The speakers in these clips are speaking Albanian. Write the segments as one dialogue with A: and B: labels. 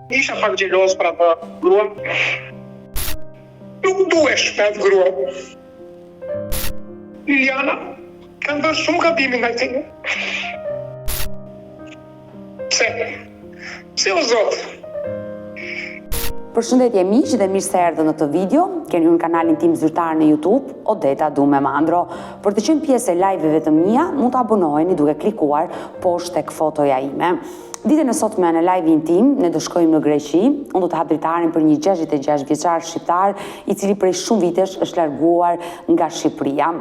A: isha pak xheloz për atë grua. Nuk duhesh me atë grua. Liliana, kanë bërë shumë gabime nga ti. Pse o Zot?
B: Përshëndetje miq dhe mirë se erdhët në këtë video. Keni hyrë në kanalin tim zyrtar në YouTube, Odeta Dume Mandro. Për të qenë pjesë e live-eve të mia, mund të abonoheni duke klikuar poshtë tek fotoja ime. Ditën e sotme në live-in tim, ne do shkojmë në Greqi. Unë do të hap dritarin për një 66 vjeçar shqiptar, i cili prej shumë vitesh është larguar nga Shqipëria.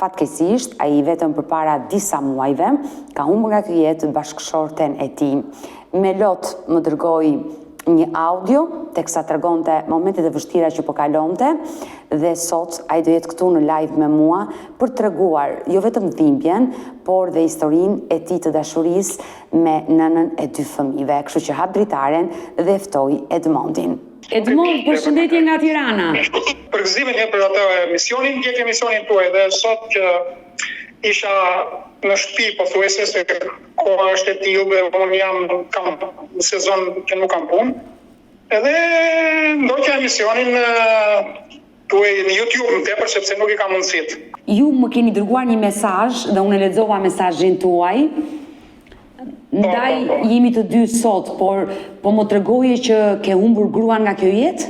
B: Fatkeqësisht, ai vetëm përpara disa muajve ka humbur nga ky jetë bashkëshorten e tij. Me lot më dërgoi një audio, teksa tregonte momentet e vështira që po kalonte, dhe sot ai do jetë këtu në live me mua për treguar jo vetëm dhimbjen, por dhe historinë e tij të dashurisë me nënën e 2 fëmijëve. Kështu që hap dritaren dhe ftoj Edmondin. Edmond, përshëndetje nga Tirana.
A: Përgëzimin e për atë emisionin, ndjek emisionin tuaj dhe sot që isha në shtëpi, pothuajse se koha është e tillë dhe unë kam në sezon që nuk kam punë. Edhe ndoqja emisionin tuaj në YouTube më tepër sepse nuk i kam mundësitë.
B: Ju më keni dërguar një mesazh dhe unë e lexova mesazhin tuaj. Ndaj jemi të dy sot, por po më tregoje që ke humbur gruan nga kjo jetë?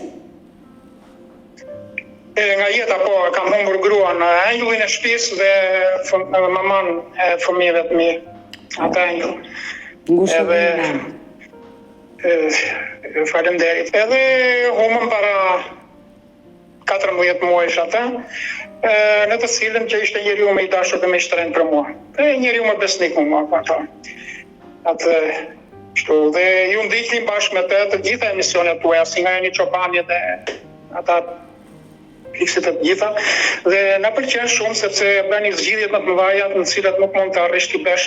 A: Nga jeta po, kam humbur gruan, anjullin e shtëpisë dhe maman e fëmijëve të mi. Atë anjull. Faleminderit. Edhe humbëm para 14 muajsh atë, në të cilën që ishte njeriu më i dashur dhe më i shtrenjtë për mua. Njeriu më besnik mua, atë. Kështu, dhe ju ndiqnim bashkë me të gjitha emisionet tuaja, si nga Eni Çobani dhe ata fiksit të gjitha, dhe na pëlqen shumë sepse bëni zgjidhjet më të mëdha, në të cilat nuk mund të arrish ti bësh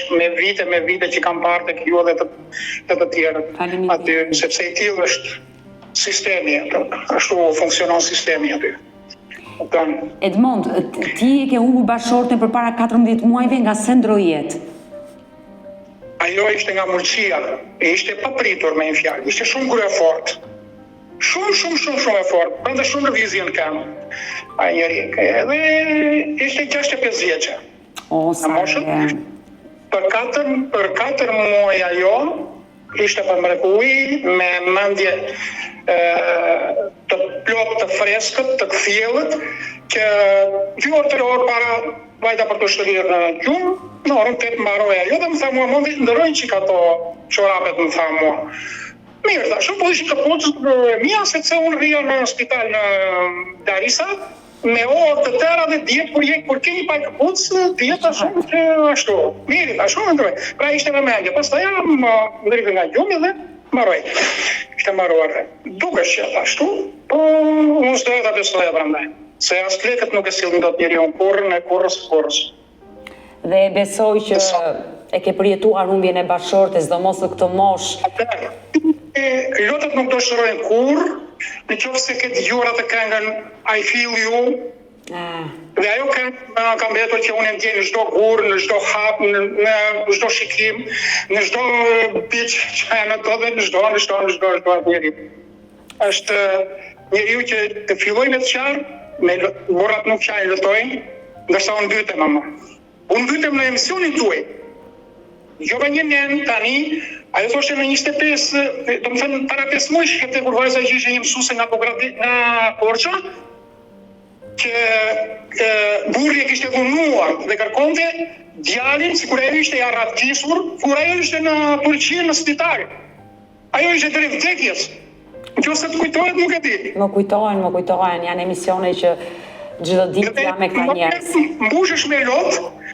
A: me vite që kam parë tek ju dhe të tjerët. Aty sepse i tillë është sistemi, ashtu funksionon sistemi aty.
B: Edmond, ti e ke humbur bashkëshorten përpara 14 muajve, nga se ndroi jetë?
A: Ajo ishte nga mulçia, ishte papritur me një fjalë, ishte shumë kur e fortë. Shumë e fortë, prandaj shumë lëvizjen kam. Ai njeri, edhe ishte 65 vjeçë.
B: Sa e.
A: Për 4 muaj ajo ishte për mrekulli, me mendje të plot të freskët, të kthjellët, që 2 orë 3 orë para vajta për të shërirë në gjumë, në orën 8 mbaroi ajo dhe më tha mua, mund të ndërrojnë çik ato çorapet, më tha mua. Mirë, shumë po ishim të pucët mia, sepse unë rria në spital në Darisa, me orë të tëra dhe djetë kur ke një pak këpucë, djetë shumë që ashtu. Mirë, shumë ndroj. Pra ishte me mendje, pastaj jam ndritë nga gjumi dhe mbaroi. Ishte mbaruar. Dukesh që ashtu, po unë s'doja ta besoja prandaj. Se as lekët nuk e sillin dot njeriu kurrë në kurrës.
B: Dhe besoj që e ke përjetuar humbjen e bashkëshortes, domos në këtë moshë.
A: Lotët nuk do shërojnë kur, në qoftë se ke dëgjuar atë këngën I Feel You. Dhe ajo këngë ka mbetur që unë e ndjej në çdo gur, në çdo hap, në çdo shikim, në çdo biç që janë ato dhe në çdo njeri. Është njeriu që të filloj me të qarë, me burrat nuk qajnë lutojnë, ndërsa unë mbytem ama. Unë mbytem në emisionin tuaj. Jo me një nen tani, ajo thoshte në 25, do më thënë para 5 muaj, këtë kur vajza që ishte një mësuese nga Korça, që burri e kishte dhunuar dhe kërkonte djalin, sikur ajo ishte arratësur, kur ajo ishte në Turqi në spital. Ajo ishte drejt vdekjes. Nëse të kujtohet, nuk e di.
B: Më kujtohen, janë emisione që çdo ditë jam me këta njerëz.
A: Mbushesh me lot,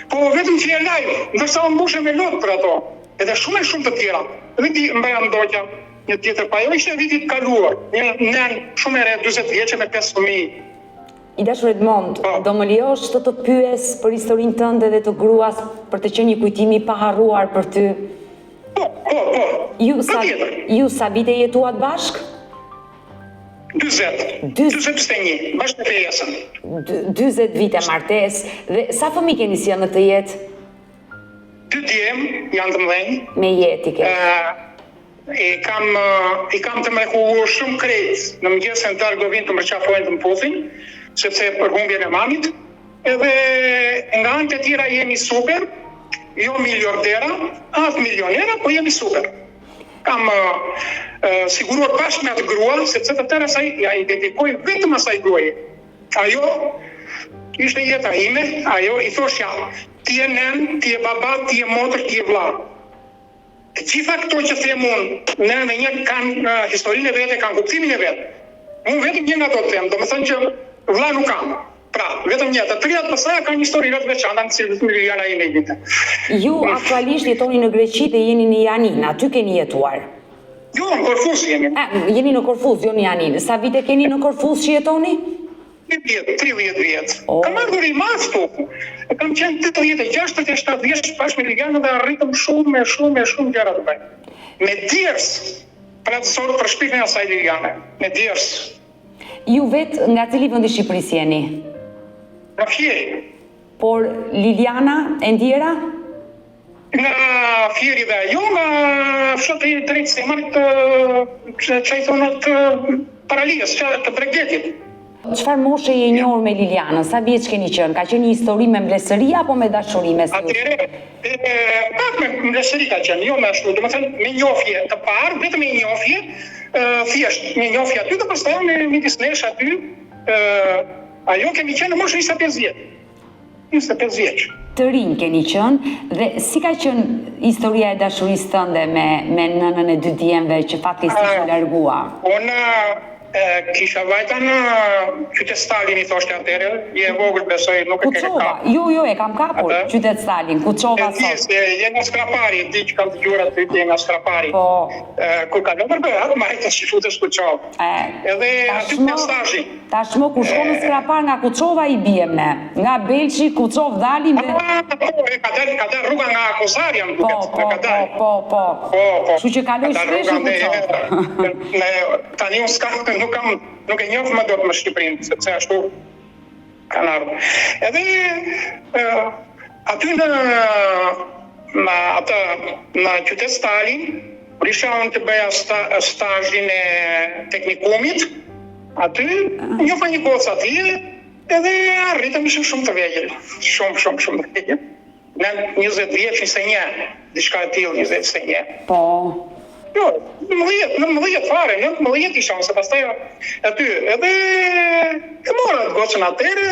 A: po vetëm që je live, ndërsa unë mbushem me lot për ato. Edhe shumë të tjera. Dhe ti mbaja ndoqja një tjetër, pa ajo ishte vitit kaluar. Një nen shumë e re, 40 vjeçë me 5 fëmijë.
B: I dashur Edmond, do më lejosh të pyes për historinë tënde dhe të gruas, për të qenë një kujtim i paharruar për ty?
A: Po.
B: Ju sa vite jetuat bashk?
A: 21, bashkë me fejesën.
B: 20 vite martesë, dhe sa fëmijë keni si janë në këtë jetë?
A: 2 djem, janë të mëdhenj.
B: Me jetë i ke?
A: I kam të mrekulluar shumë krejt në mëngjesën darkë do vinë të mërqafojnë të më puthin, sepse për humbjen e mamit, edhe nga anë të tjera jemi super, jo miliardera, as milionera, po jemi super. Kam siguruar bashkë me atë grua, sepse të tërë asaj ja i dedikoj vetëm asaj gruaje. Ajo ishte jeta ime, ajo i thoshja, ti e nen, ti e baba, ti e motër, ti e vlla. Të gjitha këto që them unë, ne me një kanë historinë e vete, kanë kuptimin e vetë. Unë vetëm një nga to të them, do më thënë që vlla nuk kam. Pra, vetëm një, të trijat pësaja kanë një histori vetë veçanta në cilët Liliana i nejtë.
B: Ju aktualisht jetoni në Greqi dhe jeni në Janin, aty keni jetuar?
A: Jo, në Korfuz jemi.
B: Jeni në Korfuz, jo në Janin. Sa vite keni në Korfuz që jetoni?
A: 30 vjetë. Kam ardhur i mas tu. Kam qenë 86-87 vjeç bashkë me Liliana dhe arritëm shumë gjëra të bëj. Me djers, pra të sorë për shpikën e asaj Liliane, me djers.
B: Ju vetë nga cili vend i Shqipërisë jeni?
A: Nga Fieri.
B: Por Liliana e ndjera?
A: Nga Fieri dhe ajo, nga fshatë i drejtë Semarit që i thonat Paralijës, të Bregdetit.
B: Çfarë moshe je njohur me Lilianën? Sa vjeç keni qenë? Ka qenë një histori me mbledhsëri apo me dashuri mes jush?
A: Atëherë, pak me mbledhsëri ka qenë, jo me ashtu, domethënë me njohje të parë, vetëm me njohje, thjesht, me njohje aty dhe pastaj me midis nesh aty, ajo kemi qenë në moshën 25 vjeç. 25 vjeç.
B: Të rinj keni qenë dhe si ka qenë historia e dashurisë tënde me nënën e dy djemve që fatkeqësisht u largua?
A: Unë kisha vajta në qytet Stalin i thoshte atëherë, je vogël besoj nuk e ke kapur.
B: Jo, e kam kapur, qytet Stalin, Kuçova sot.
A: Je nga Skrapari, di që kam dëgjuar aty, je nga Skrapari.
B: Po.
A: Kur kalon për Berat, marrë që futesh Kuçovë. Edhe aty në stazhi.
B: Tashmë kur shkon në Skrapar nga Kuçova i biem ne. Nga Belçi, Kuçovë dalim dhe
A: ka dalë rruga nga Kozarja më duket.
B: Po. Kështu që kaloj shpesh në Kuçovë.
A: Tani unë nuk e njoh më dot më Shqipërinë, sepse ashtu kanë ardhur. Edhe aty në qytet Stalin, risha unë të bëja stazhin e teknikumit, aty njofa një gocë aty, edhe arritëm ishim shumë të vegjël, shumë të vegjël. Në 20 vjeç, 21, diçka e tillë, 20-21.
B: Po.
A: Jo, në 10 fare, në 10 isha, se pastaj aty, edhe e mora gocën atëherë,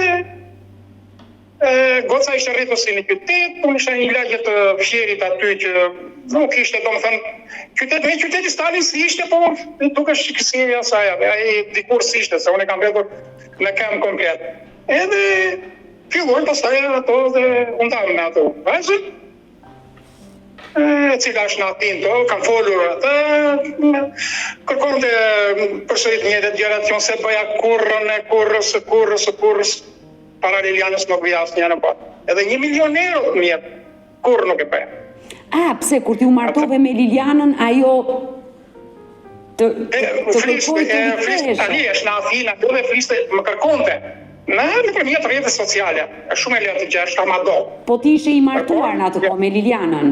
A: goca ishte rritur si në qytet, unë isha një lagje të Fsherit aty që nuk ishte, domethënë, qyteti Stalin si ishte, po dukesh si asaj, ai dikur si ishte, se unë kam vetur në kamp komplet. Edhe fillojnë pastaj ato dhe undam me ato vajzën, e cila është në atin të, kam folur atë, kërkon të përsërit një dhe gjeracion se bëja kurrës, para Lilianës nuk bëja asë një në batë. Edhe 1 milion euro të mjetë, kurrë nuk e bëja.
B: Pse, kur ti u martove me Lilianën, ajo të kërkoj të riktheheshe?
A: Tani është në Athinë, ato dhe fliste, më kërkonte. Nëpërmjet rrjetet sociale, është shumë e lehtë që është amado.
B: Po ti ishe i martuar në atë kohë me Lilianën?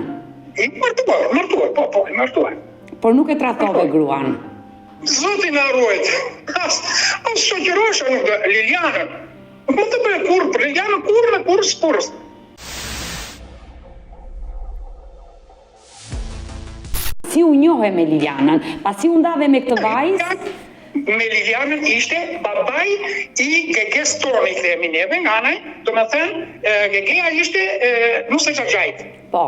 A: I martuar.
B: Por nuk e tradhtove gruan?
A: Zoti na ruajt. As shoqërosh Lilianën. Nuk të bëj kurrë, për Lilianën kurrë.
B: Si u njohe me Lilianën? Pasi u ndave me këtë vajzë?
A: Me Lilianën ishte babai i Geges tonë, i themi neve nga anaj, do me thënë, Gegeja ishte Nusa Xhaxhait. Po.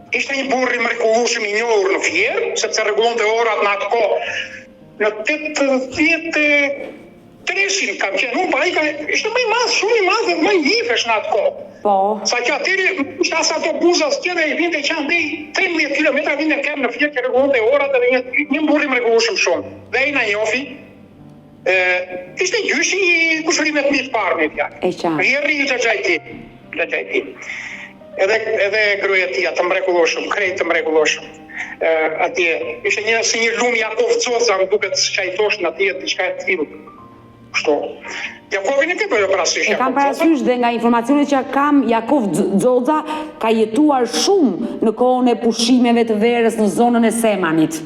A: Ishte një burr i mrekullueshëm i njohur në Fier, sepse rregullonte orat në atë kohë. Në 83 kam qenë unë, pa ishte më i madh, shumë i madh dhe më i hifesh në atë kohë. Po. Sa që atëri ishte as ato buzas tjera i vinte që andej 13 kilometra vinte në kem në Fier që rregullonte orat dhe një burr i mrekullueshëm shumë. Dhe ai na njofi. Ishte gjyshi i kushërimit të parë me fjalë. E qartë. Rrjedhi i Xhaxhait. Edhe gruaja e tij të mrekullueshëm, krejt të mrekullueshëm. Atje ishte si një lum Jakov Coca, më duket që ai thoshte atje diçka e tillë. kështu. Jakovin e ke për parasysh.
B: E kam parasysh dhe nga informacionet që kam, Jakov Xoxa ka jetuar shumë në kohën e pushimeve të verës në zonën e Semanit.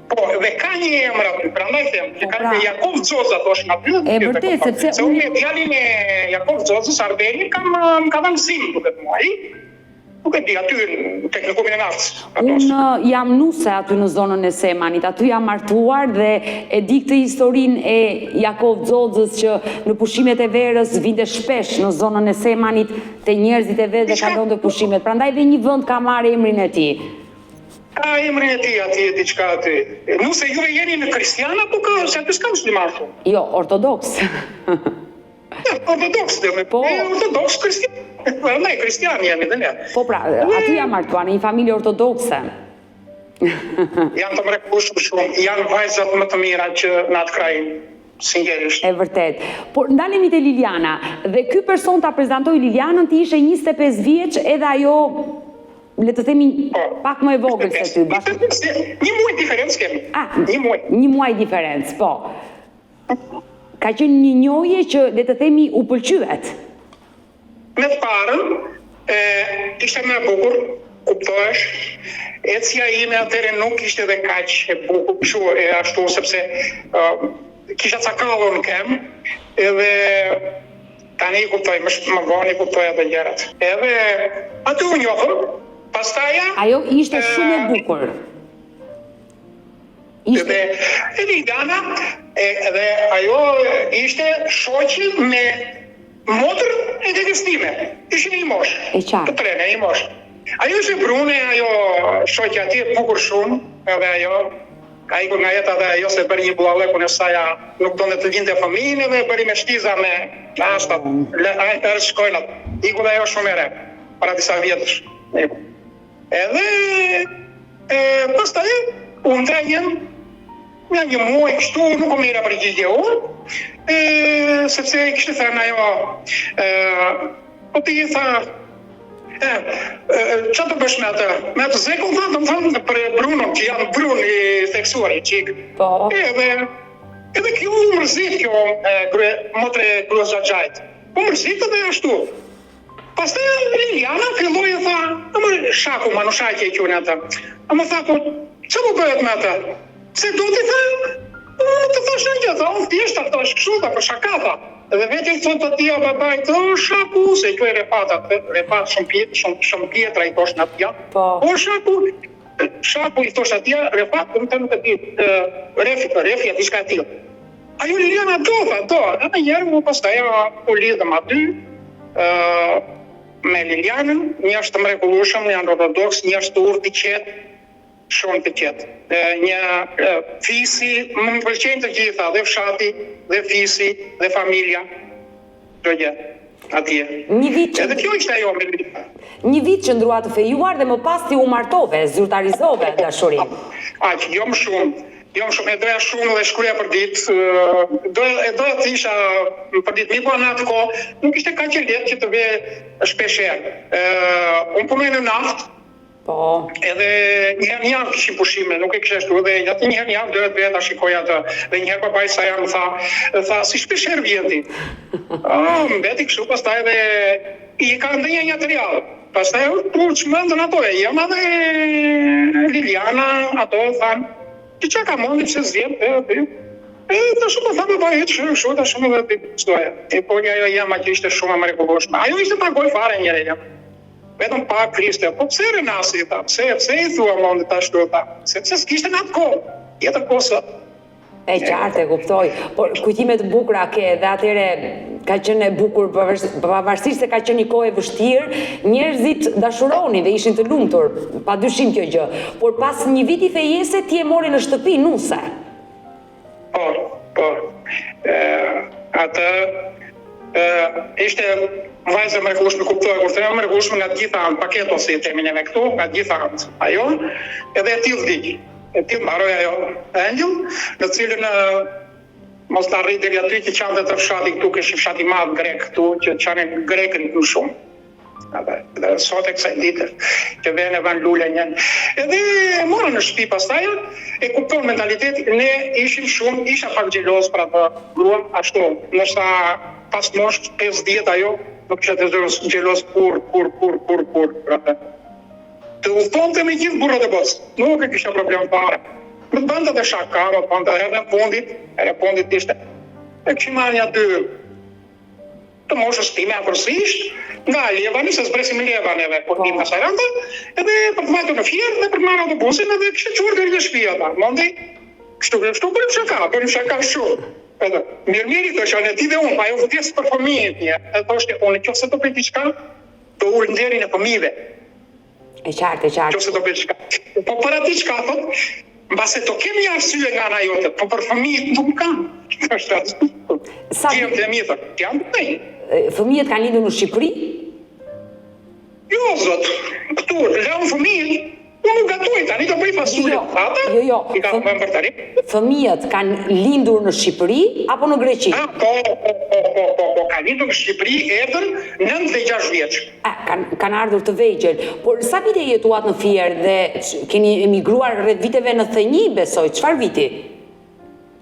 A: Po, dhe ka një emër aty, prandaj them, që ka Jakov Xoxa thoshin aty.
B: E vërtet, sepse
A: se unë djalin e Jakov Xoxës Arbeni ka dhënë mësim, duket mua, nuk e di aty në teknikumin e naftës.
B: Unë jam nuse aty në zonën e Semanit, aty jam martuar dhe e di këtë historinë e Jakov Xoxës që në pushimet e verës vinte shpesh në zonën e Semanit te njerëzit e vetë dhe kalonte pushimet. Prandaj dhe një vend ka marrë emrin e tij.
A: Ka emrin e tij aty diçka aty. Nuse juve jeni në kristian apo se aty s'ka musliman shumë?
B: Jo, ortodoks.
A: Ortodoks dhe me ortodoks kristian. Ne kristian jemi dhe ne.
B: Po pra, aty jam martuar në një familje ortodokse.
A: Janë të mrekullueshëm shumë, janë vajzat më të mira që në atë kraj, sinqerisht.
B: E vërtet. Por ndalemi te Liliana, dhe ky person ta prezantoi Lilianën, ti ishe 25 vjeç, edhe ajo le të themi pak më e vogël se ty.
A: Një muaj diferencë kemi.
B: Një muaj diferencë, po. Ka qenë një njohje që le të themi u pëlqyet.
A: Me të parën, ishte më e bukur, kuptohesh, ecja ime atëre nuk ishte dhe kaq e bukur, kështu e ashtu, sepse kisha cakallon në kem, edhe tani i kuptoj, më vonë i kuptoj atë gjërat. Edhe aty u njohëm, pastaja...
B: Ajo ishte shumë e bukur.
A: Edhe Liliana, edhe ajo ishte shoqi me motër e dedës time. Ishin një mosh.
B: E qartë.
A: Të trene, një mosh. Ajo ishte brune, ajo shoqja ati e bukur shumë, edhe ajo ka ikur nga jeta dhe ajo se bëri një bullallekun e saja nuk donte të vinte fëmijën edhe bëri me shtiza me ashtat, erë shkojnat. Ikur dhe ajo shumë e re, para disa vjetësh. Edhe pastaj unë trenjen nga një muaj kështu, nuk o mira përgjigje unë, sepse i kishte thënë ajo, po ti tha, që të bësh me atë? Me atë zekun, të më thënë për Brunon, që janë Brun i theksuar i qikë. Edhe kjo u mërzit, kjo motre Gruas Xhaxhait. U mërzit edhe ashtu. Pastaj Liliana filloi e tha, "Ama shaku, manushaqe e quhen ata." Ama tha, "Po çfarë bëhet me ata?" Se do t'i tha, të thash në gjë, unë thjesht ta thash kështu, ta për shaka tha. Dhe vetë i thotë atia babait, shaku, se kjo e repat shumë pjetra i thosh në atja. O shaku i thosh atja, repat, më të nuk e dit, refja, diçka e tillë. Ajo Liliana do, edhe njerë mu pastaj u lidhëm aty, me Lilianën, një është të mrekullueshëm, një është ortodoks, një është të urtë i qetë, shumë të qetë. Një fisi, më pëlqejnë të gjitha, dhe fshati, dhe fisi, dhe familja, do gjë, atje. Edhe kjo ishte ajo me Liliana.
B: Një vit që ndrua të fejuar dhe më pas ti u martove, zyrtarizove dashurinë.
A: Aq, jo më shumë, e doja shumë dhe shkruja për ditë, doja të isha për ditë, mi po në atë ko, nuk ishte ka që letë që të ve shpesher. Unë punoj në naftë, edhe njëherë një javë kishim pushime, nuk e kishe shtu, dhe njëherë një javë dhe të ta shikoj atë, dhe njëherë papaj sa jam tha, si shpesher vjeti. Mbeti kështu, pastaj dhe i ka ndënja një të rjallë. Pastaj tu që mëndën ato e jem, edhe Liliana ato thanë, që ka mundi që zjem, të shumë të thamë bëjë shumë, të shumë dhe të qdoja. E po një ajo jema që ishte shumë e mrekullueshme. Ajo ishte pagoj fare njëre jem. Vetëm pak kriste, po pse renasi, pse i thua mundi të ashtu, sepse s'kishte në atë kohë, jetër kosa.
B: E qartë, e kuptoj, por kujtimet bukura ke dhe atyre ka qenë e bukur, pavarësisht se ka qenë një kohë e vështirë, njerëzit dashuroni dhe ishin të lumtur, pa dyshim kjo gjë. Por pas një viti fejese, ti e mori në shtëpi, nuse.
A: Po. Atë ishte vajzë mrekullueshme, kuptoj, kur të mrekullueshme nga gjitha paketo, si temin e me këtu, nga gjitha ajo, edhe e tillë vdiq. E ti mbaroj ajo Angel, në cilën mos të arrit deri aty që qante të fshati këtu, kështë fshati madh grek këtu, që qanë grekën këtu shumë. Dhe sot e kësaj ditë që vjen e van lule njën. Edhe morën në shtëpi pastaj e kupton mentalitetin. Ne isha pak xheloz për atë gruan ashtu. Nështë pas moshë 50 ajo nuk isha të xheloz kur. Të udhtonte me gjithë burrat e botës. Nuk e kisha problem fare. Më bënda dhe shaka, më bënda herë në fundit ishte. E këshim marrë një 2 të moshës time afërsisht, nga Levani, se zbresim Levan edhe për një pasaranta, edhe për të vajtu në fjerë dhe për të marrë autobusin edhe kështë qurë dhe një shpia ta. Mondi, kështu bërim shaka shumë. Edhe, mirë të që në ti dhe unë, pa jo vëtjesë për fëmijët një, edhe të është unë, që se të bëjt i qka, të ullë nderin e fëmijëve.
B: E qartë.
A: Që se të bëjt qka. Po për ati qka, thot, mbase të kemi arsye nga ana jote, po për fëmijët nuk kam.
B: Fëmijët kanë lindur në Shqipëri?
A: Jo, zot, këtu, laun fëmijët, unë nuk gatoj, tani të bëj fasullet.
B: Jo. Fëmijët kanë lindur në Shqipëri apo në Greqi?
A: Po, kanë lindur në Shqipëri, erdhën 9 dhe 6 vjeç.
B: Kanë ardhur të vegjël, por sa vite jetuat në Fier dhe keni emigruar rreth viteve 91, besoj, çfarë viti?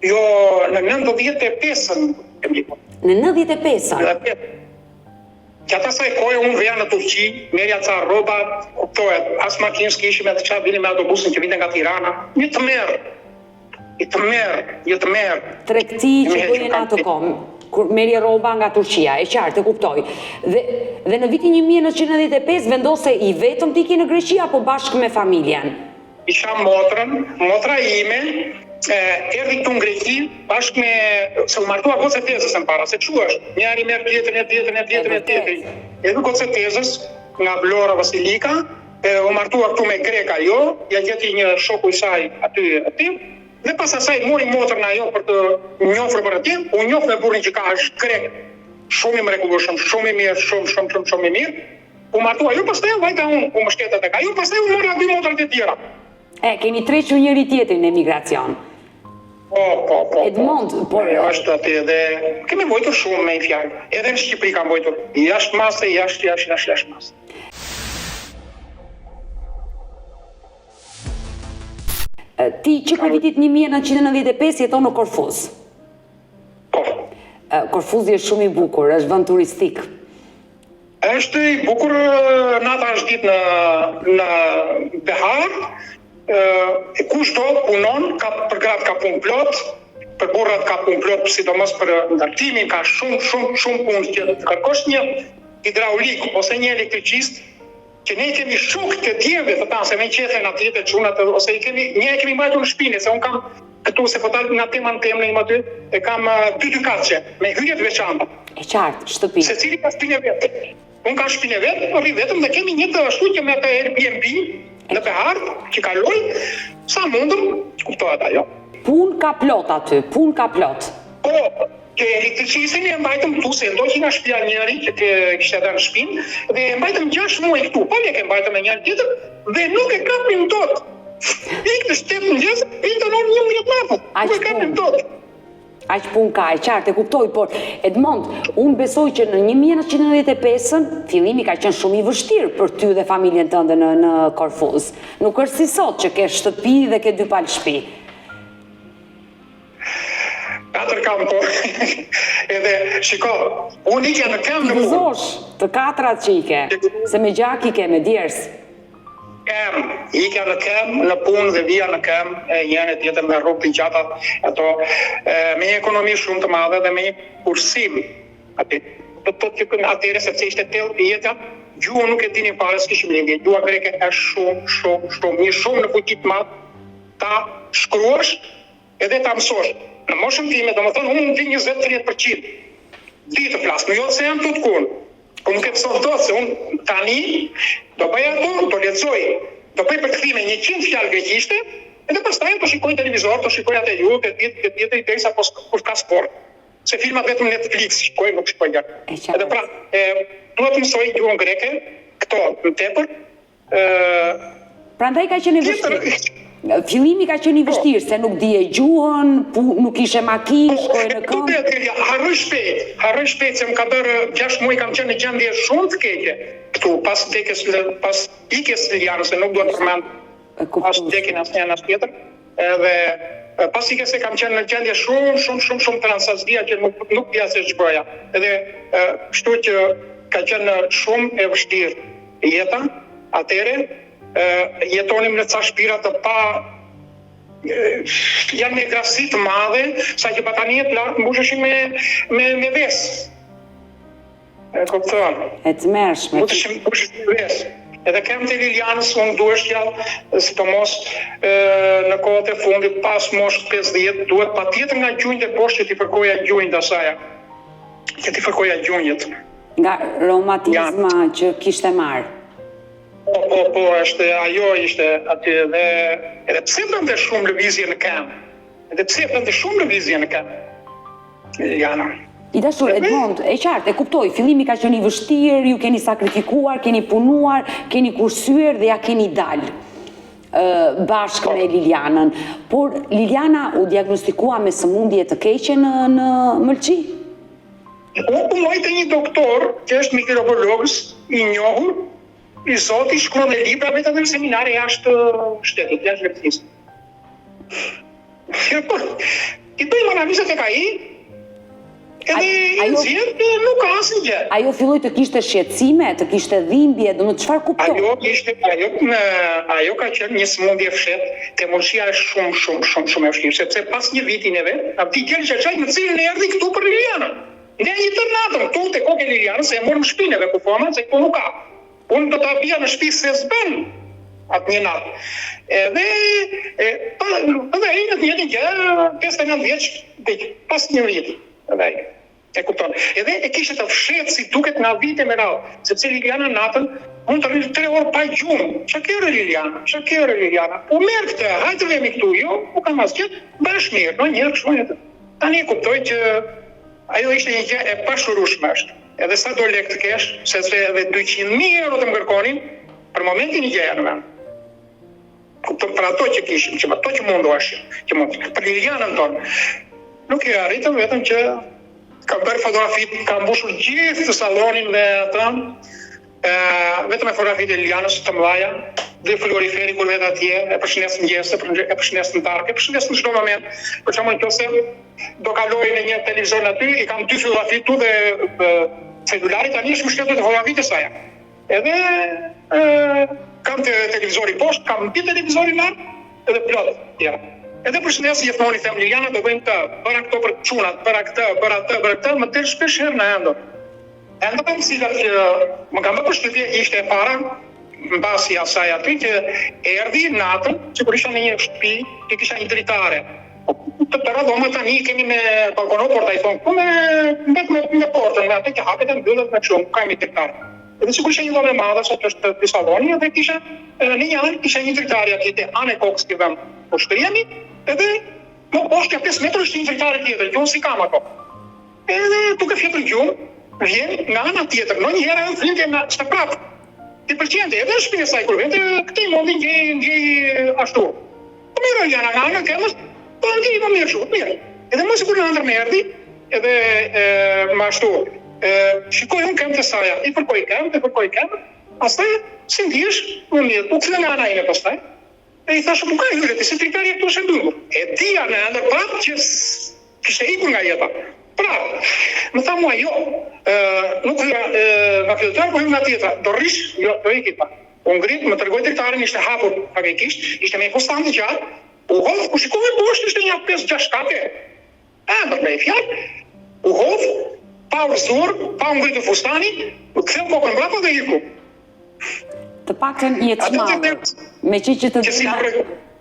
A: Jo, në 95-ën.
B: Në 95-ën?
A: Që ata sa e kohë unë veja në Turqi, merja ca roba, kuptohet, as makinë s'kishim e të qa vini me autobusin që vinte nga Tirana. Një të merë.
B: Tregti që bëjnë në ato kohë, kur merje roba nga Turqia, e qartë, e kuptoj. Dhe në vitin 1995 vendose i vetëm tiki në Greqi apo bashkë me familjen?
A: Isha motra ime, erdhi këtu në Greqi, bashkë me, se u martua gocë e tezës në para, se që është, njëri merë tjetër. Edhe gocë e tezës, nga Vlora Vasilika, u martua këtu me Greka jo, ja gjeti një shoku i saj aty, dhe pas asaj mori motrën ajo për të njofër për aty, u njofë me burin që ka është Grek, shumë i mrekullueshëm, shumë i mirë, shumë i mirë, u martua ajo, pastaj u vajta unë, u mështetet e ka, ajo pastaj u mora 2 motrët e tjera.
B: Keni trequr njëri tjetrin në emigracion.
A: Po.
B: Edmond, por...
A: është aty dhe kemi vojtur shumë me i fjallë. Edhe në Shqipëri kam vojtur. Jashtë masë, jashtë masë.
B: Ti që për vitit 1995 jeton në Korfuz?
A: Po.
B: Korfuzi është shumë i bukur, është vend turistik.
A: Është i bukur, nata është ditë në Behar, kushto punon, për gratë ka punë plot, për burrat ka punë plot, sidomos për ndërtimin, ka shumë punë që të kërkosh një hidraulik ose një elektricist, që ne kemi shok të tjerëve të ta, se me qethen aty të çunat, ose një e kemi mbajtur në shpinë, se unë kam këtu se po dal nga tema në temë në aty, e kam 2 dykaqe me hyrje të veçanta.
B: E qartë, shtëpi.
A: Secili ka shpinë vetë. Unë kam shpinë vetë, por rri vetëm dhe kemi një të ashtu që me atë Airbnb në Behar, që kaloj, sa mundëm, kuptohet ajo.
B: Pun ka plot aty,
A: Po, që elektricistin e mbajtëm tu, se ndoj që nga shpia njëri, që kishte edhe në shpinë, dhe e mbajtëm 6 muaj këtu, po e ke mbajtëm e njërë tjetër, dhe nuk e kapim tot. Ik në 7 mëngjes, ik të nërë 11 natët, nuk e kapim tot.
B: Aq pun ka, e qartë, e kuptoj, por Edmond, unë besoj që në 1995-ën, fillimi ka qenë shumë i vështirë për ty dhe familjen tënde në Korfuz. Nuk është si sot që ke shtëpi dhe ke 2 palë shtëpi.
A: Katër kam po, edhe shiko, unë ike në kem në punë.
B: Të gëzosh, të 4 që ike, se me gjak ike, me djers.
A: Ike në kem, në punë dhe vija në kem, njënë tjetër me rrugë të gjata, ato, me një ekonomi shumë të madhe dhe me një kursim. Do të të të atyre, sepse ishte tellë jeta, gjuhë nuk e dini fare, s'kishim lindje. Gjuha greke është shumë në fuqit madh, ta shkruash edhe ta mësosh. Në moshën time, do më thonë, unë në 20-30%. Di të flasë, në jo se jam të të kunë. Po nuk e pësot do, se unë tani do bëj ato, do lexoj, do bëj për të kthime 100 fjalë greqishte, edhe pastaj do shikoj televizor, do shikoj atë YouTube, këtë i derisa kur ka sport. Se filmat vetëm Netflix shikoj, nuk shikoj gjatë. Edhe pra, duhet të mësoj gjuhën greke, këto në tepër.
B: Prandaj ka qenë vështirë. Fillimi ka qenë i vështirë, se nuk dije gjuhën, nuk ishe makinë, shkoj në këmbë.
A: Harroj shpejt, se më ka bërë 6 muaj kam qenë në gjendje shumë të keqe. këtu, pas ikjes Lilianës, se nuk duhet të përmend pas vdekjen as tjetër, edhe pas ikjes se kam qenë në gjendje shumë transazdia që nuk pja se ç'bëja. Edhe kështu që ka qenë shumë e vështirë jeta, atëre jetonim në ca shtëpira të pa janë me grasi të madhe, sa që bataniet lartë mbusheshin me vesë. Kupton?
B: E të mërshme.
A: Mbusheshin me vesë. Edhe kem të Lilianës, unë duheshtja, sidomos në kohët e fundit, pas mosh 50, duhet pa tjetër nga gjunjët e poshtë që t'i fërkoja gjunjët asaja. Që t'i fërkoja gjunjët.
B: Nga reumatizma që kishte marrë.
A: Po, ajo ishte aty dhe edhe pse bënte shumë lëvizje në kam. Jana.
B: I dashur, Edmond, e qartë, e kuptoj, fillimi ka qenë i vështirë, ju keni sakrifikuar, keni punuar, keni kursyer dhe ja keni dalë bashkë me Lilianën. Por Liliana u diagnostikua me sëmundje të keqe në Mëlqi?
A: Unë punoj te një doktor që është mikrobiologës i njohur, i zoti shkruan dhe libra vetëm në seminare jashtë shtetit, jashtë Vërtisë. I bëjmë analizat tek ai, edhe nxjerrë nuk ka asnjë.
B: Ajo filloi të kishte shqetësime, të kishte dhimbje, domethënë çfarë kuptoi?
A: Ajo ka qenë një sëmundje fshet, Mëlqia është shumë e vështirë, sepse pas një viti neve, abdi gjeli që në cilën e erdhi këtu për Lilianën. Ne një tërë natën, këtu te kokë Lilianës, se e morëm shpineve ku fama, se këtu nuk ka. Unë do ta bia në shtëpi se s'bën atë një natë. Edhe ai në të njëjtën gjë, 59 vjeç, pas një viti. Edhe e kupton. Edhe e kishte të fshetë si duket nga vite me radhë, sepse Liliana natën mund të rritë 3 orë pa gjumë. Çka kërë Liliana? Po merr këtë, hajtë vemi këtu, jo, po kam asgjë, bash mirë, no njerë kështu jetë. Tani e kuptoj që ajo ishte një gjë e pashurueshme është. Edhe sa do lek të kesh, sepse edhe 200.000 euro të më kërkonin, për momentin një gjë në vend. Kupton, për ato që kishim, që ato që mundoheshin, për Lilianën tonë. Nuk e arritëm vetëm që kam bërë fotografit, kam mbushur gjithë salonin dhe atë, vetëm e fotografit e Lilianës të mëdhaja, dhe frigoriferi kur vetë atje, e përshëndes në gjesë, e përshëndes në darkë, e përshëndes në çdo moment. Për shembull nëse do kaloj në një televizor aty, i kam 2 fotografi tu dhe celularit tani është më shkëtuar të fotografit e saj. Edhe kam televizori poshtë, kam një televizori lart edhe plot tjera. Edhe përshëndes gjithmonë i them Liliana do bëjmë këtë, bëra këto për çunat, bëra këtë, më del shpesh herë në endo. Endo kam si që më kam bërë përshtypje ishte e para, mbasi asaj aty që erdhi natën, që kur isha në një shtëpi, që kisha një dritare. Të tëra dhoma tani kemi me balkono porta i thonë, ku me portën, me atë që hapet e mbyllet me kështu, ka një dritarë. Edhe sikur isha një dhomë e madhe, sa që është të saloni, edhe kisha në një anë kisha një dritare aty te anë kokës që vëm poshtëriami, edhe më poshtë 5 metrë është një dritare tjetër, që unë si kam ato. Edhe duke fjetur gjumë, vjen nga ana tjetër, në një herë edhe flinte nga shtë prapë. Ti pëlqente, edhe në shpinë e saj kur vente, këtë i mondi ndjej ashtu. Po mirë Liliana, nga ana këmës, po ndjej më mirë shumë, mirë. Edhe më sikur në ndër me erdhi, edhe më ashtu. Shikoj unë këmë të saja, i përkoj këmë, astaj, si ndjesh, më mirë, u këtë nga ana ime pastaj. E i thashë, po ka hyre, ti si tritari e këtu është e dundur. E dia në ndër prapë që kishte ikur nga jeta. Pra, më tha mua, jo, nuk nga filluar, po nga tjetra, do rish, jo, do iki pa. Unë ngrit, më tërgoj dritarin, ishte hapur pakekisht, ishte me konstantë gjatë, u hodh, ku shikove poshtë, ishte një 5-6 kate. Ndër me i fjallë, u hodh, pa u rëzur, pa u ngritur fustani, u ktheu kokën mbrapa dhe iku.
B: Të paktën jetë shmallur, me që të dhina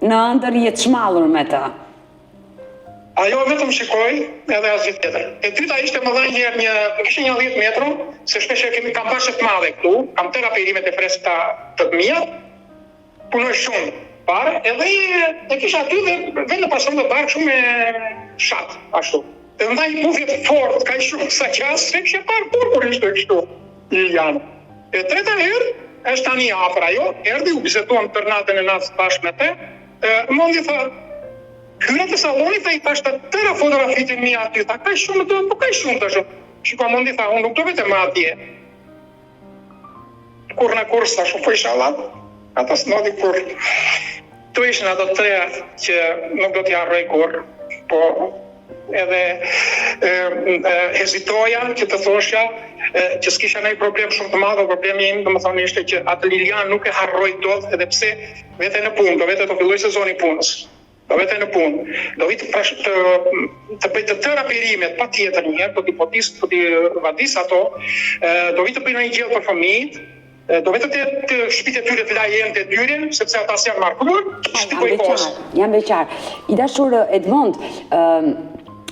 B: në ndër jetë shmallur me ta.
A: Ajo vetëm shikoj edhe asgjë tjetër. E dyta ishte më dha njerë kishte një 10 metro, se shpesh kam pashë të madhe këtu, kam tëra perimet e freskëta të mia, punoj shumë parë, edhe e kisha aty dhe vende pason të barë shumë me shat, ashtu. Dhe ndaj pufjet fort, ka shumë sa qasë, se kështë parë kur ishte kështu, Liliana. E treta herë, është tani afër ajo, erdhi, u bisetuam tër natën e natës bashkë me te, mundi tha, hyra të salonit dhe i thashtë të tëra fotografit e mija aty, tha, ka shumë të shumë. Shiko, mundi tha, unë nuk do vetëm atje. kur në kurs, tash po inshallah, ata s'nodi kur. Tu ishin ato tre që nuk do t'i harroj kur, po edhe hezitoja që të thosha që s'kisha ndonjë problem shumë të madh, problemi im domethënë ishte që atë Lilian nuk e harroj dot, edhe pse vete në punë, do vete të filloj sezoni punës. Do vete në punë, do vi të bëj të tëra perimet, patjetër një herë, do t'i vadis ato, do vi të bëj një gjë për fëmijët, do vetë të shtëpitë e tyre të lajën të tyre, sepse ata s'janë markuar, shtikoj kohës.
B: Jam beqar. I dashur Edmond,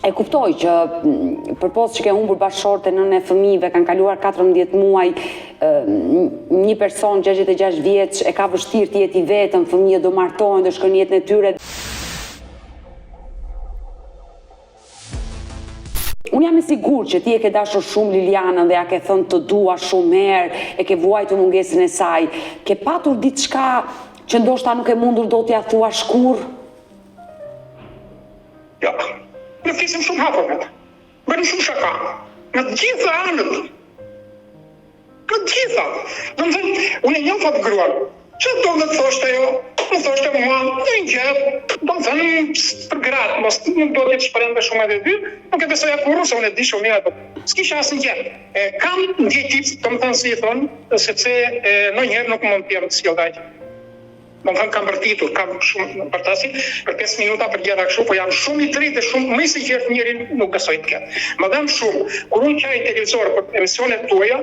B: e kuptoj që përpos që ke humbur bashkëshorte nënë e fëmijëve, kanë kaluar 14 muaj, një person 66 vjeç e ka vështirë të jetë i vetëm, fëmijët do martohen, do shkojnë jetën e tyre. Unë jam e sigurt që ti e ke dashur shumë Lilianën dhe ja ke thënë të dua shumë herë, e ke vuajtur mungesën e saj. Ke patur diçka që ndoshta nuk e mundur do t'ja thuash kurrë?
A: Ja, ne flisim shumë hapur vetë. Bënim shumë shaka. Në të gjitha anët. Në të gjitha. Domethënë, unë e njoh atë gruan. Çfarë do të thoshte ajo? Më thoshte mua, në një gjë, domethënë për gratë, mos nuk do të shprehte shumë edhe dy, nuk e besoja kurrë se unë e di shumë mirë. S'kisha asnjë gjë. Kam ndjekit, domethënë si i thon, sepse ndonjëherë nuk mund të jem si ildaj. Domethënë kam bërtitur, kam shumë bërtasi, për 5 minuta për gjëra kështu, po jam shumë i trit dhe shumë më i sigurt njërin nuk besoj të ketë. Madam shumë, kur unë qaj televizor për emisionet tuaja,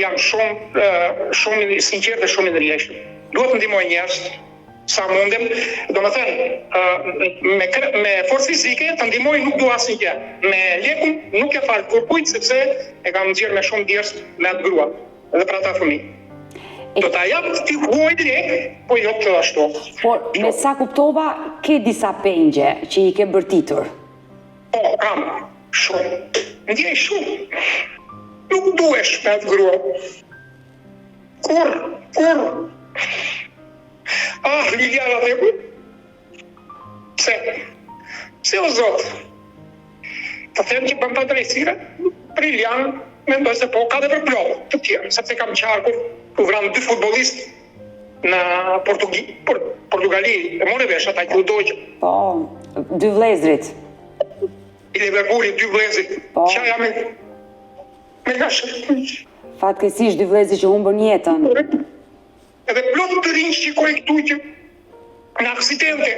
A: jam shumë i sinqert dhe shumë i ndërgjegjshëm. Duhet të ndihmoj njerëz sa mundem, domethënë me forcë fizike të ndihmoj nuk dua asnjë gjë. Me lekun nuk e fal kurkujt sepse e kam nxjerr me shumë djersë me atë grua dhe për ata fëmijë. Do ta jap ti huaj direkt, po jo të ashtu.
B: Por me sa kuptova, ke disa pengje që i ke bërtitur.
A: Po, kam shumë. Ndjej shumë. Nuk duhesh me atë grua. Kur. Liliana dhe ku? Pse o Zot? Të them që bëm të drejtësire, për Liliana, mendoj se po, ka dhe për plovë të tjerë, sepse kam qarkur, ku vranë 2 futbolistë në Portugali, e more vesh ata ku dojgjë.
B: Po, 2 vlezrit.
A: I Liverpoolit 2 vlezrit.
B: Po.
A: Qa jam me lashë.
B: Fatkesish 2 vlezrit që humbën jetën.
A: Edhe plot të rinjë që shikoj këtu që në aksidente,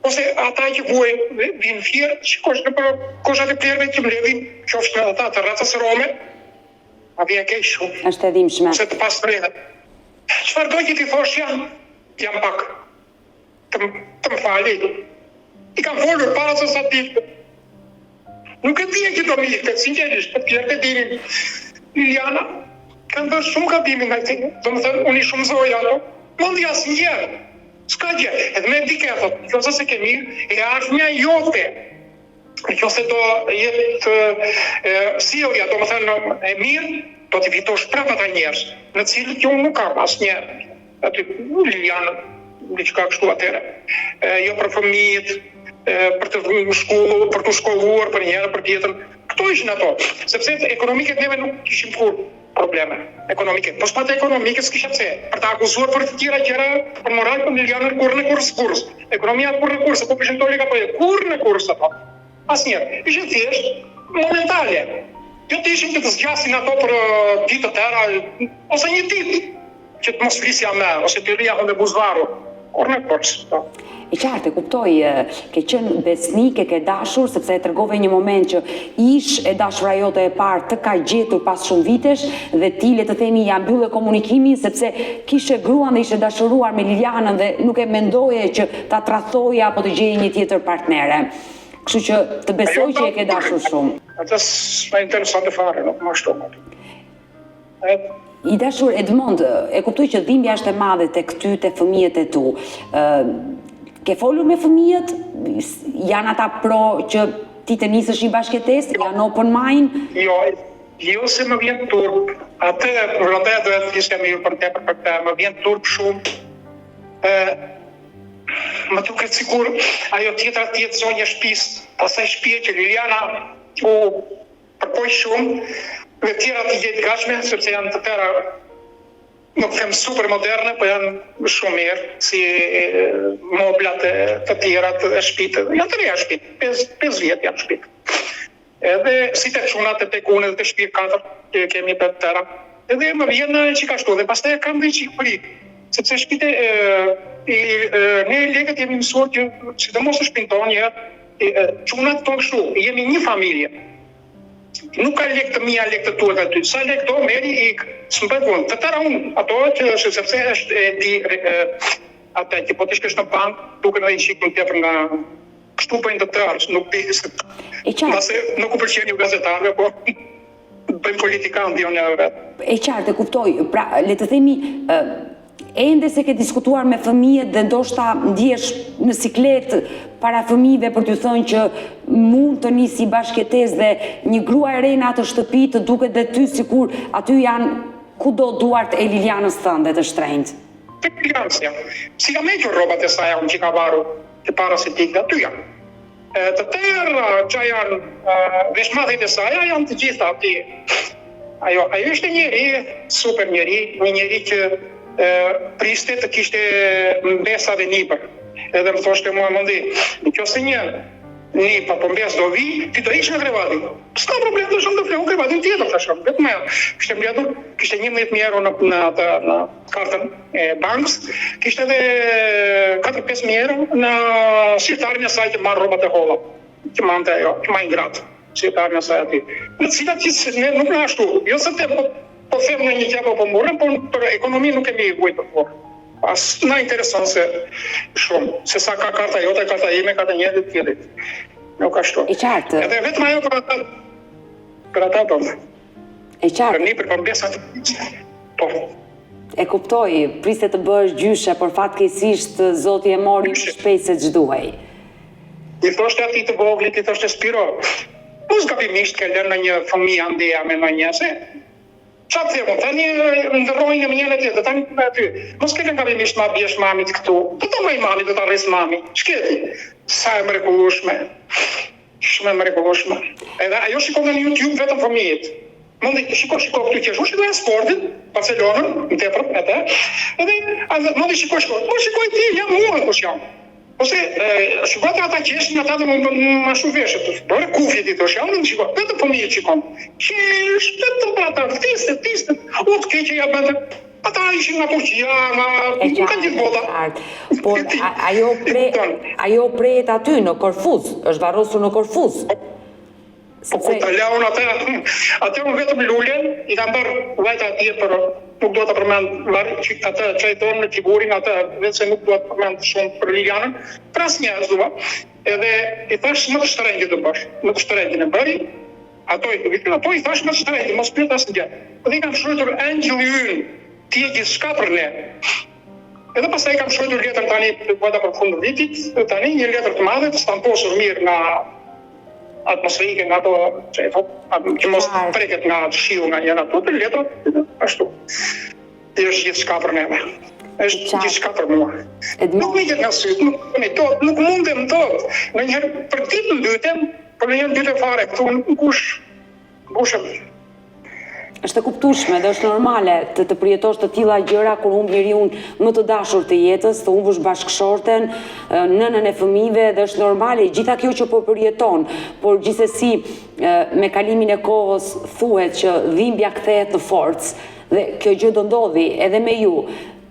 A: ose ata që vuajnë vinë fjerë, shikosh në për koshat e plerve që mledhin, qofsh në ata të racës rome, a vjen keq shumë.
B: Është edhimshme.
A: Se të pas mledhe. Çfarë do që ti thosh jam pak të më fali. I kam folur para se sa tikë. Nuk e dhja që do mi ikte, sinqerisht, për tjerë të dinin. Liliana, kanë bërë shumë gabimin nga ti, do më thënë, unë i shumë zoja ato, mundi asë njerë, s'ka gjë, edhe me dike e thotë, nëse se ke mirë, e ardhmja jote, nëse do jetë sjellja, do më thënë, e mirë, do t'i fitosh prap ata njerëz, në cilët jo nuk kam asë njerë, aty Liliana, diçka kështu atere, jo për fëmijët, për të shkollu, për të shkolluar për njëra, për tjetër, këto ishin ato, sepse ekonomike neve nuk kishim kur probleme ekonomike. Po s'pate ekonomike s'kisha pse. Për të akuzuar për të tjera gjëra, për moral për Lilianën kur në kurs. Ekonomia kur në kurs, po pishin tolika po e kur në kurs ato. Asnjëherë. Ishin thjesht momentale. Jo të ishin që të zgjasin ato për ditë të tëra, ose një ditë që të mos flisja me, ose të rria me buzvaru. Kur në kurs.
B: E qartë, e kuptoj, ke qenë besnike, ke dashur, sepse e tregove një moment që ish e dashura jote e parë të ka gjetur pas shumë vitesh dhe ti le të themi ja mbyllë komunikimin sepse kishe gruan dhe ishe dashuruar me Lilianën dhe nuk e mendoje që ta tradhtoje apo të gjeje një tjetër partnere. Kështu që të besoj që e ke dashur shumë.
A: Atë s'ma interesante fare, nuk më ashtu.
B: I dashur Edmond, e kuptoj që dhimbja është e madhe tek ty, te fëmijët e tu. Ke folur me fëmijët? Janë ata pro që ti të nisësh një bashkëtesë? Janë open mind?
A: Jo se më vjen turp. Atë vërtet do të ishte mirë për te për këtë, më vjen turp shumë. Më duket sikur ajo tjetra tjetë zonja shtëpisë, pastaj shtëpia që Liliana u përpoj shumë, dhe tjera të jetë gashme, sepse janë të tëra, nuk them super moderne, po janë shumë mirë, si moblat të tjera të shpitë, janë të reja shpitë, 5 vjetë janë shpitë. Edhe si të çunat të tekune dhe të shpirë 4, që kemi të tëra. Edhe më vjen që ka shtu, dhe pastaj kam dhe që i sepse shpite, ne legët jemi mësuar që, si të mos të shpinton një, çunat tonë kështu, jemi një familje. Nuk ka lek të mia, lek të tuat aty. Sa lek do merri s'më bëhet punë. Të tëra unë, ato që sepse është e di ata që po të shkesh në bank, duken edhe çik më tepër nga kështu po të tërë, nuk di se. Mbase nuk u pëlqen ju gazetarëve, po bëjmë politikanë dion vetë.
B: E qartë, e kuptoj. Pra, le të themi, ende se ke diskutuar me fëmijët dhe ndoshta ndjesh në siklet para fëmijëve për t'ju thënë që mund të nisi bashkëtesë dhe një grua e re në atë shtëpi të duket dhe ty sikur aty janë kudo duart e Lilianës tënde të shtrenjtë.
A: Te Lilianës janë. Si kam hequr rrobat e saj unë që ka varu të para se tikë, aty janë. Të tërë që janë veshmatit e saj janë të gjitha aty. Ajo ishte njeri, super njeri, një njeri që priste të kishte mbesa dhe nipër. Edhe më thoshte mua mundi, nëse një nipa po mbes do vi, ti do ish në krevatin. S'ka problem, do shumë të fleu krevatin tjetër, thashëm. Vetëm ajo. Kishte mbledhur, kishte 11.000 euro në kartën e bankës, kishte edhe 4-5.000 euro në shqiptarin e saj që marrë rrobat e holla. Që mante ajo, që ma ingratë, shqiptarin e saj aty. Në cilat që ne nuk në ashtu, jo se te po them në një qepo po mburën, por për ekonomi nuk kemi vujtë për forë. As na intereson se shumë, se sa ka karta jote, karta ime, ka të njërit tjerit. Nuk ashtu.
B: E qartë.
A: Edhe vetëm ajo për ata tonë.
B: E qartë.
A: Për një për përmbesat. Po.
B: E kuptoj, priste të bësh gjyshe, por fatkeqësisht Zoti e mori më shpejt se ç'duhej.
A: I thoshte atij të voglit, i thoshte Spiro, mos gabimisht ke lënë në një fëmijë andeja me në një se. Qatë themu, tani ndërrojnë në njën e tjetë, tani me aty. Mos ke lënë gabimisht ma bjesh mamit këtu. Do të mëj mami, do të arres mami. Shketi. Sa e mrekullueshme. Shumë e mrekullueshme. Edhe ajo shikon në YouTube vetëm fëmijët. Mundi shiko këtu që shikoj në sportin, Barcelonën, në tepër, atë. Edhe mundi shiko. Po shikoj ti, jam unë kush jam. Ose shikojte ata që eshin ata dhe më shuveshët. Bërë kufjet i thosh, janë në shikoj. Vetëm fëmijët shikon. Qesh, vetëm për ata, tistet. U të keqe ja bëndë. Ata ishin nga Turqia, nga kanë gjithë bota.
B: Por ajo prejet aty në Korfuz, është varrosur në Korfuz.
A: Po ta laun atë unë vetëm lulen, i kam bërë vajta atje për nuk do të përmend atë që i thonë në figurin atë, vetë se nuk do të përmend shumë për Lilianën, për asnjë s'dua. Edhe i thash më të shtrenjtë të bësh, më të shtrenjtë në bëri, ato i thash më të shtrenjtë, mos pyet asgjë. Dhe i kam shkruar Angel ynë, ti je gjithçka për ne. Edhe pastaj kam shkruar letër tani për fund vitit, tani një letër të madhe të stamposur mirë nga atmosferike nga ato që e thot, që mos preket nga shiu nga njëra ato të letrat, ashtu. Dhe është gjithçka për neve. Është gjithçka për mua. Nuk më gjet nga syt, nuk mundem tot. Në njëherë për ditë mbytem, për në njëherë dytë fare këtu nuk ngushëm.
B: Është e kuptueshme dhe është normale të përjetosh të tilla gjëra kur humb njeriu më të dashur të jetës, të humbësh bashkëshorten, nënën e fëmijëve dhe është normale gjitha kjo që po përjeton, por gjithsesi me kalimin e kohës thuhet që dhimbja kthehet në forcë dhe kjo gjë do ndodhi edhe me ju.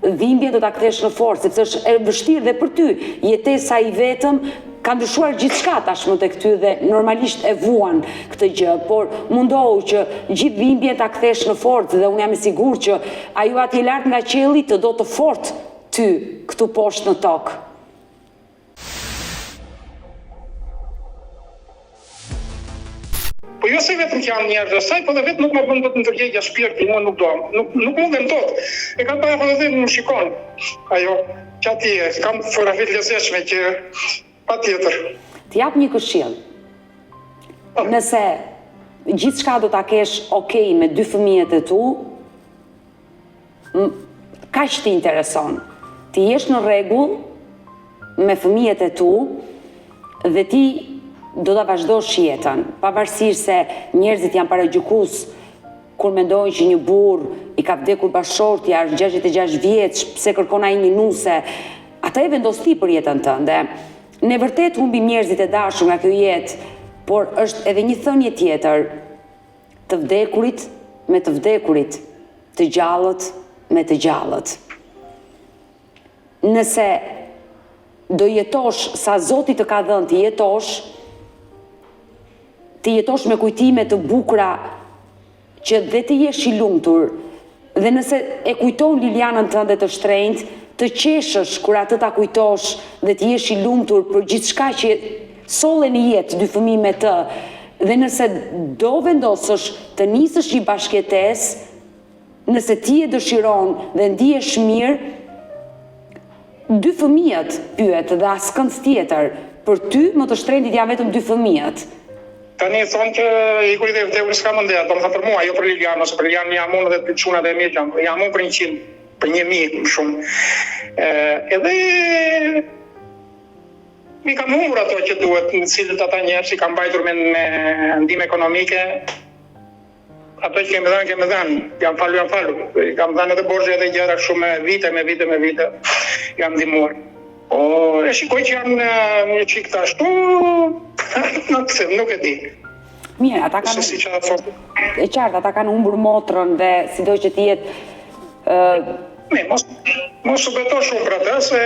B: Dhimbjen do ta kthesh në forcë, sepse është e vështirë dhe për ty. Jetesa i vetëm ka ndryshuar gjithçka tashmë tek ty dhe normalisht e vuan këtë gjë, por mundohu që gjithë dhimbjen ta kthesh në forcë dhe unë jam e sigurt që ajo atje lart nga qielli të do të fortë ty këtu poshtë në tokë.
A: Po jo se vetëm që janë njerëz asaj, po dhe vetë nuk më bën të ndërgjegja shpirti, mua nuk do. Nuk mundem dot. E kam parë edhe më shikon. Ajo, çati, kam fotografi të lezetshme që patjetër.
B: Të jap një këshill. Nëse gjithçka do ta kesh okay me dy fëmijët e tu, kaq të intereson. Ti jesh në rregull me fëmijët e tu dhe ti do ta vazhdosh jetën, pavarësisht se njerëzit janë paragjykues kur mendojnë që një burr i ka vdekur bashortja, 66 vjeç, pse kërkon ai një nuse, ata e vendos ti për jetën tënde. Ne vërtet humbim njerëzit e dashur nga kjo jetë, por është edhe një thënie tjetër, të vdekurit me të vdekurit, të gjallët me të gjallët. Nëse do jetosh sa Zoti të ka dhënë të jetosh me kujtime të bukura që dhe të jesh i lumtur, dhe nëse e kujton Lilianën tënde të shtrenjtë, të qeshësh kur atë ta kujtosh dhe të jesh i lumtur për gjithçka që solle në jetë dy fëmijë me të, dhe nëse do vendosësh të nisësh një bashkëtesë, nëse ti e dëshiron dhe ndihesh mirë, dy fëmijët pyet dhe askënd tjetër, për ty më të shtrenjtit janë vetëm dy fëmijët.
A: Tani thonë që i kujt e vdekur s'ka më ndeja, do të thonë për mua, jo për Lilianën, ose për Lilianën jam unë dhe për çunat e mia, jam unë për 100, për 1000 më shumë. Edhe mi kam humbur ato që duhet, në cilët ata njerëz i kam mbajtur me ndihmë ekonomike. Ato që kemi dhënë, jam falur. I kam dhënë edhe borxhe edhe gjëra shumë me vite, jam ndihmuar. O, e shikoj që janë një qik të ashtu, nuk e di.
B: Mirë, ata kanë... E qartë, ata kanë humbur motrën dhe sido që ti jetë...
A: Mos u beto shumë për atë, se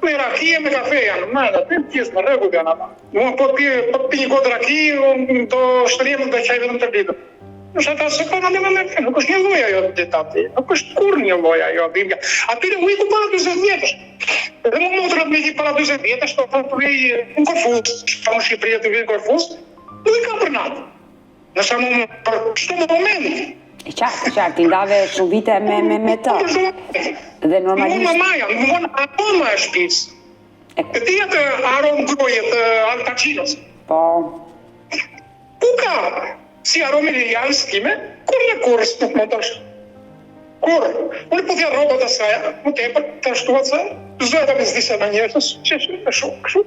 A: me raki e me kafe janë, atë pjesë në rregull janë ata. Po pi një gotë raki, do shtërim dhe qaj vetëm të ditë. Nëse ata se kanë në me nuk është një lloj ajo detati, nuk është kur një lloj ajo bimja. Atyre u iku para 20 vjetësh. Edhe më motrat me i para 20 vjetësh, të thonë të vej në Korfuz, që në Shqipëri të vej në Korfuz, nuk i ka për natë. Nësa më për çdo moment.
B: E qartë, ti ndave shumë vite me të. Dhe normalisht...
A: Më maja, më aroma e shtëpis. E ti atë aromë grojet Al Pacinos.
B: Po.
A: Ku ka? Si aromi Lilianës time, kur në kurës nuk më të është. Kur? Unë po t'ja robot asaja, më tepër të ashtu atë, zdoja të bezdisa në njerëtës, që e shumë, kështu.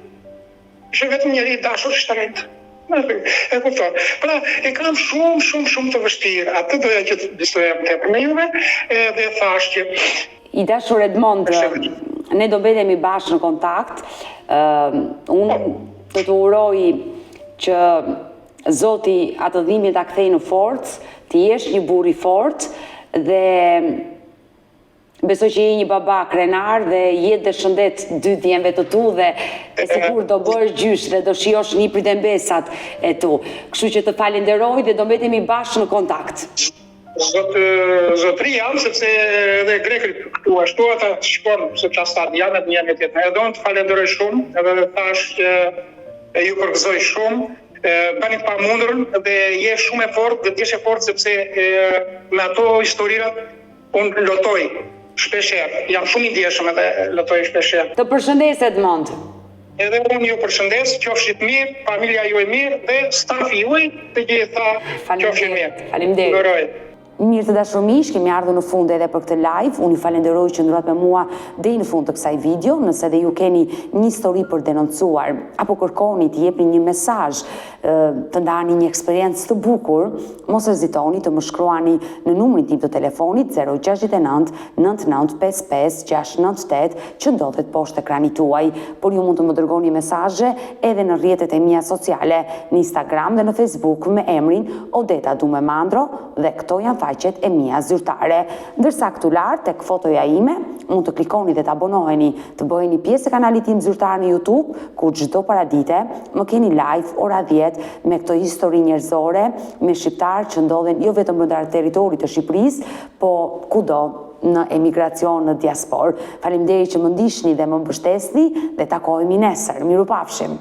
A: Ishe vetëm njeri i dashur shtrenjtë. E kupton. Pra, e kam shumë të vështirë. Atë doja që të bistoja më tepër me juve, dhe thash që...
B: I dashur Edmond, ne do mbetemi bashkë në kontakt. Unë të uroj që Zoti atë dhimbje ta kthej në forcë, ti jesh një burr i fortë dhe besoj që je një baba krenar dhe jetë dhe shëndet dy djemve të tu dhe e sigur do bërë gjysh dhe do shijosh një prit e mbesat e tu. Kështu që të falenderoj dhe do mbetemi bashkë në kontakt.
A: Zotri jam, sepse edhe grekrit këtu ashtu ata shkon se çastat janë një tjetër. Edhe do të falenderoj shumë, edhe thash që ju përgëzoj shumë. Bani të pamundurën dhe je shumë e fortë dhe t'jesh e fortë sepse me ato historirat unë lotoj shpesher. Jam shumë i ndjeshëm edhe lotoj shpesher.
B: Të përshëndes Edmond.
A: Edhe unë ju përshëndes, qofshit mirë, familja ju e mirë dhe stafi juaj të gjitha qofshin mirë.
B: Faleminderit. Mirë të dashur miq, kemi ardhur në fund edhe për këtë live. Unë ju falenderoj që ndrohet me mua deri në fund të kësaj video. Nëse dhe ju keni një histori për denoncuar apo kërkoni të jepni një mesazh, të ndani një eksperiencë të bukur, mos hezitoni të më shkruani në numrin tim të telefonit 069 9955 698 që ndodhet poshtë ekranit tuaj. Por ju mund të më dërgoni mesazhe edhe në rrjetet e mia sociale, në Instagram dhe në Facebook me emrin Odeta Dume Mandro dhe këto janë faqet e mia zyrtare. Ndërsa këtu lart tek fotoja ime, mund të klikoni dhe të abonoheni, të bëheni pjesë e kanalit tim zyrtar në YouTube, ku çdo paradite më keni live ora 10 me këto histori njerëzore, me shqiptarë që ndodhen jo vetëm brenda territorit të Shqipërisë, po kudo në emigracion në diasporë. Faleminderit që më ndiqni dhe më mbështesni dhe takohemi nesër. Mirupafshim.